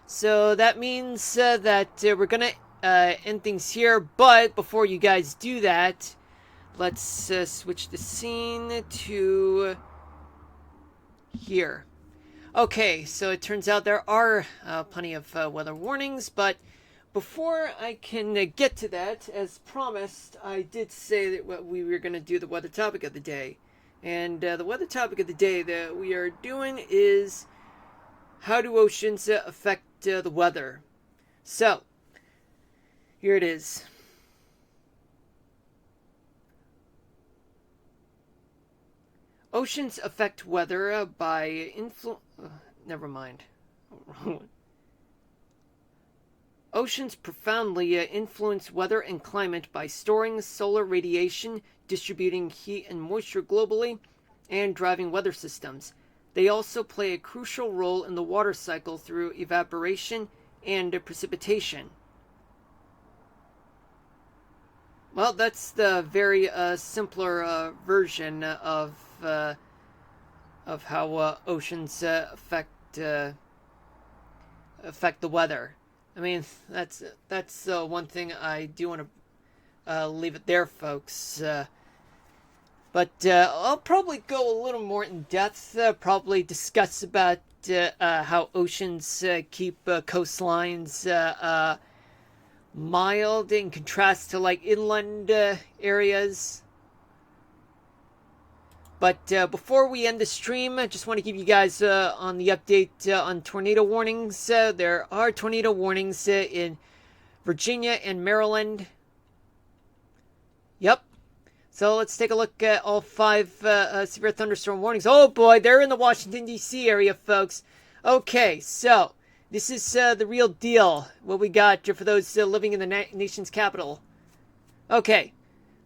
So that means that we're going to end things here. But before you guys do that, let's switch the scene to here. Okay, so it turns out there are plenty of weather warnings, but before I can get to that, as promised, I did say that we were going to do the weather topic of the day. And the weather topic of the day that we are doing is how do oceans affect the weather? So, here it is. Oceans affect weather by never mind. Oceans profoundly influence weather and climate by storing solar radiation, distributing heat and moisture globally, and driving weather systems. They also play a crucial role in the water cycle through evaporation and precipitation. Well, that's the very simpler version of how oceans affect the weather. I mean, that's one thing I do want to leave it there, folks. But I'll probably go a little more in depth. Probably discuss about how oceans keep coastlines mild in contrast to like inland areas. But before we end the stream, I just want to give you guys on the update on tornado warnings. There are tornado warnings in Virginia and Maryland. Yep. So let's take a look at all 5 severe thunderstorm warnings. Oh boy, they're in the Washington, D.C. area, folks. Okay, so this is the real deal. What we got for those living in the nation's capital. Okay.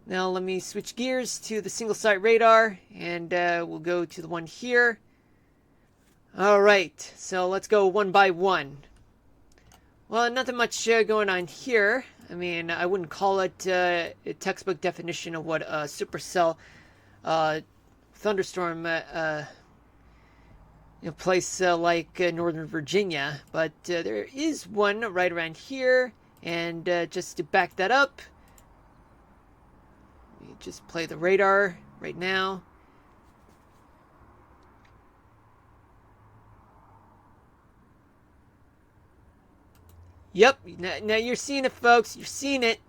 Now let me switch gears to the single site radar, and we'll go to the one here. Alright, so let's go one by one. Well, nothing much going on here. I mean, I wouldn't call it a textbook definition of what a supercell thunderstorm place like Northern Virginia, but there is one right around here, and just to back that up, just play the radar right now. Yep, now you're seeing it, folks. You're seeing it.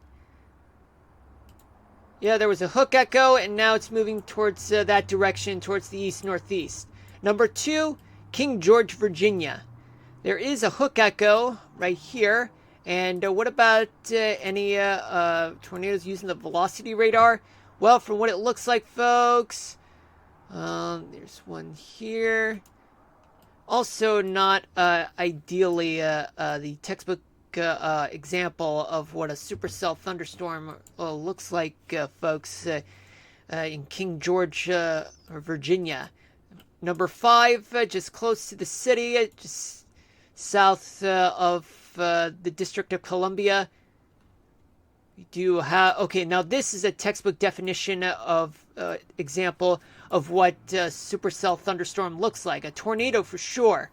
Yeah, there was a hook echo, and now it's moving towards that direction, towards the east-northeast. Number 2, King George, Virginia. There is a hook echo right here. And what about any tornadoes using the velocity radar? Well, from what it looks like, folks, there's one here. Also not ideally the textbook example of what a supercell thunderstorm looks like, folks, in King George, Virginia. Number 5, just close to the city, just south of the District of Columbia. We do have, okay, now this is a textbook definition of example of what supercell thunderstorm looks like. A tornado for sure.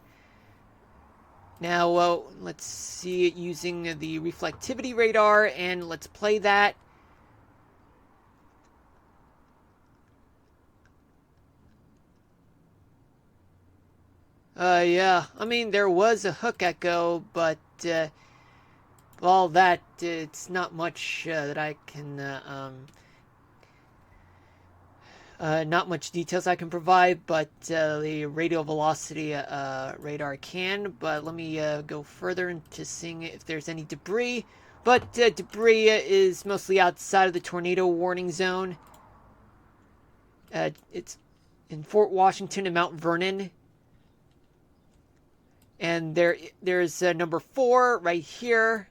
Now let's see it using the reflectivity radar, and let's play that. Yeah, I mean, there was a hook echo, but all that, it's not much that I can, not much details I can provide, but the radial velocity radar can. But let me go further into seeing if there's any debris. But debris is mostly outside of the tornado warning zone. It's in Fort Washington and Mount Vernon. And there's number 4 right here.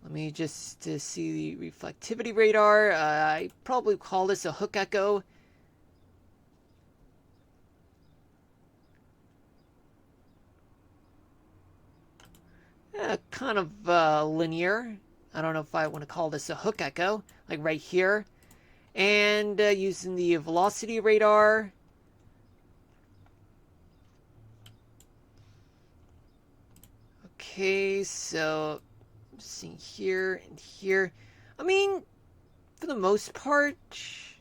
Let me just see the reflectivity radar. I probably call this a hook echo. Kind of linear. I don't know if I want to call this a hook echo, like right here. And using the velocity radar. Okay, so seeing here and here. I mean, for the most part,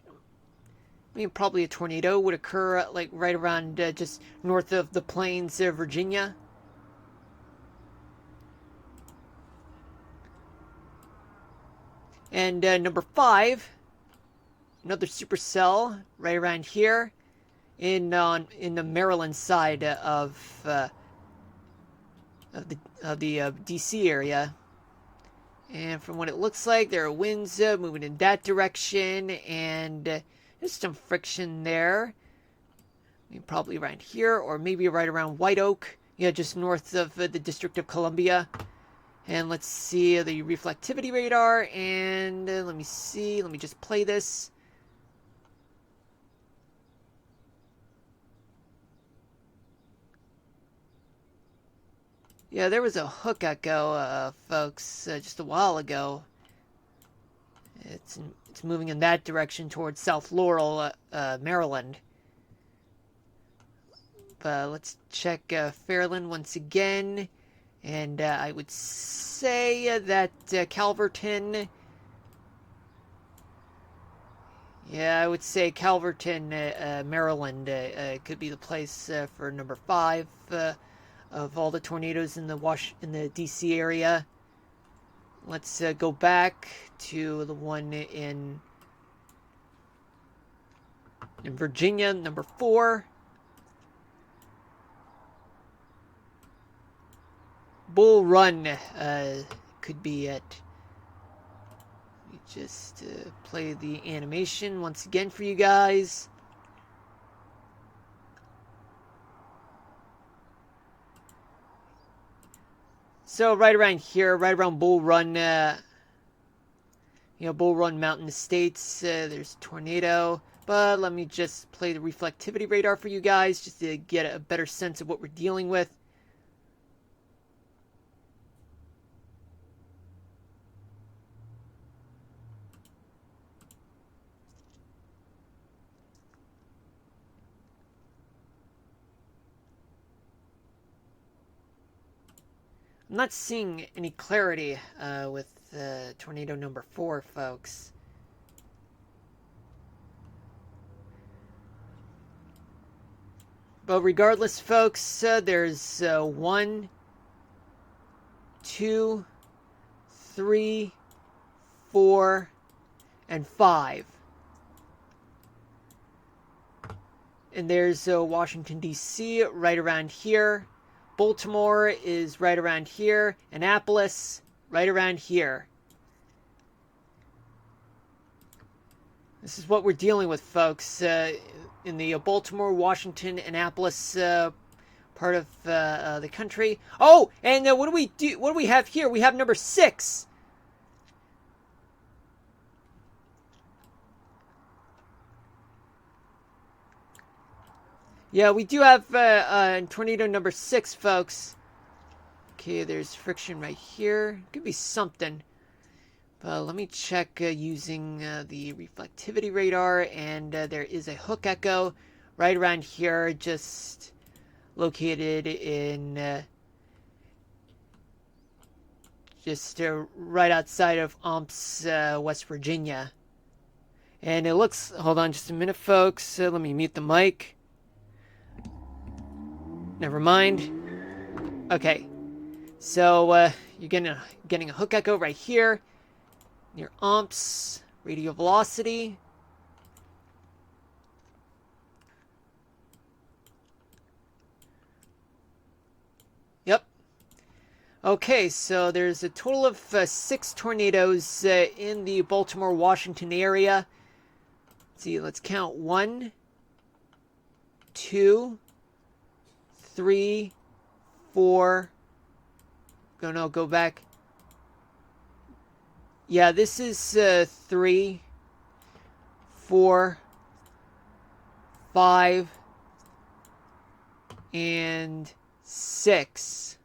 I mean, probably a tornado would occur like right around just north of the plains of Virginia. And number 5, another supercell right around here in the Maryland side of the DC area. And from what it looks like, there are winds moving in that direction, and there's some friction there. I mean, probably around here, or maybe right around White Oak, just north of the District of Columbia. And let's see the reflectivity radar, and let me see, let me just play this. Yeah, there was a hook echo, folks, just a while ago. It's moving in that direction towards South Laurel, Maryland. But let's check Fairland once again. And I would say that Calverton... Yeah, I would say Calverton, Maryland could be the place for number 5 of all the tornadoes in the DC area. Let's go back to the one in Virginia, number 4. Bull Run could be it. Let me just play the animation once again for you guys. So right around here, right around Bull Run, Bull Run Mountain Estates, there's a tornado. But let me just play the reflectivity radar for you guys, just to get a better sense of what we're dealing with. I'm not seeing any clarity with tornado number 4, folks. But regardless, folks, there's 1, 2, 3, 4, and 5. And there's Washington, D.C. right around here. Baltimore is right around here. Annapolis, right around here. This is what we're dealing with, folks. In the Baltimore, Washington, Annapolis part of the country. Oh, and what do we do? What do we have here? We have number 6. Yeah, we do have tornado number 6, folks. Okay, there's friction right here. Could be something. But let me check using the reflectivity radar, and there is a hook echo right around here, just located in just right outside of Umps, West Virginia. And it looks... Hold on just a minute, folks. Let me mute the mic. Never mind. Okay. So, you're getting a hook echo right here. Near Umps. Radial velocity. Yep. Okay, so there's a total of 6 tornadoes in the Baltimore, Washington area. Let's see, let's count. 1, 2, 3, 4. No, go back. Yeah, this is 3, 4, 5, and 6.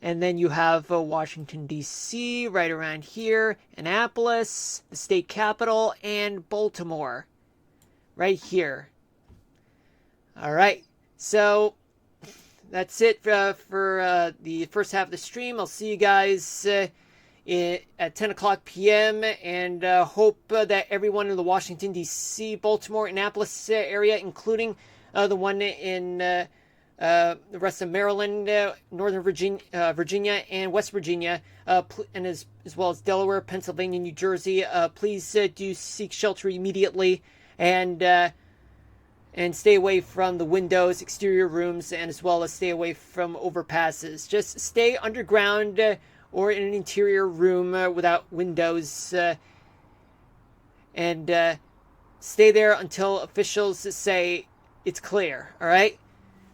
And then you have Washington, D.C. right around here, Annapolis, the state capital, and Baltimore right here. All right, so that's it for the first half of the stream. I'll see you guys at 10 o'clock p.m. and hope that everyone in the Washington, D.C., Baltimore, Annapolis area, including the one in the rest of Maryland, Northern Virginia, and West Virginia, and as well as Delaware, Pennsylvania, New Jersey. Please do seek shelter immediately, and stay away from the windows, exterior rooms, and as well as stay away from overpasses. Just stay underground or in an interior room without windows, and stay there until officials say it's clear. All right.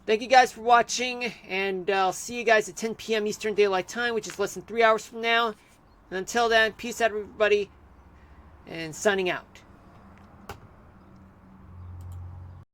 Thank you guys for watching, and I'll see you guys at 10 p.m. Eastern Daylight Time, which is less than 3 hours from now. And until then, peace out, everybody, and signing out.